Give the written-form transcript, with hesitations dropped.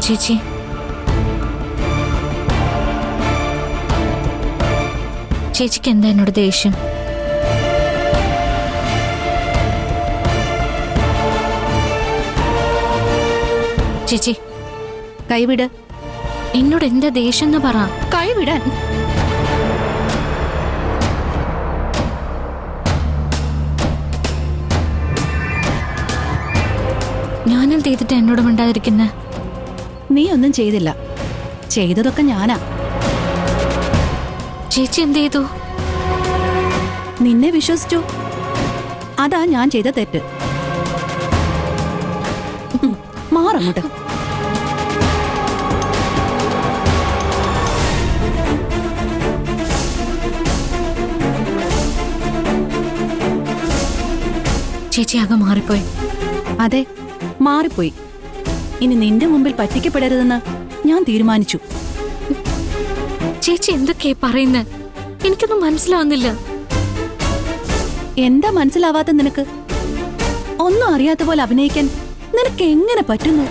ചേച്ചി, ചേച്ചിക്ക് എന്താ എന്നോട് ദേഷ്യം? ചേച്ചി കൈവിട്. എന്നോട് എന്താ ദേഷ്യം എന്ന് പറ. കൈവിടാൻ. ഞാനെന്ത് ചെയ്തിട്ട് എന്നോട് മിണ്ടാതിരിക്കുന്നെ? നീ ഒന്നും ചെയ്തില്ല, ചെയ്തതൊക്കെ ഞാനാ. ചേച്ചി എന്ത് ചെയ്തു? നിന്നെ വിശ്വസിച്ചു, അതാ ഞാൻ ചെയ്ത തെറ്റ്. മാറങ്ങോട്ട്. ചേച്ചി ആകെ മാറിപ്പോയി. അതെ, മാറിപ്പോയി. ഇനി നിന്റെ മുമ്പിൽ പറ്റിക്കപ്പെടരുതെന്ന് ഞാൻ തീരുമാനിച്ചു. ചേച്ചി എന്തൊക്കെയാ പറയുന്നത്? എനിക്കൊന്നും മനസ്സിലാവുന്നില്ല. എന്താ മനസ്സിലാവാത്ത നിനക്ക്? ഒന്നും അറിയാത്ത പോലെ അഭിനയിക്കാൻ നിനക്ക് എങ്ങനെ പറ്റുന്നു?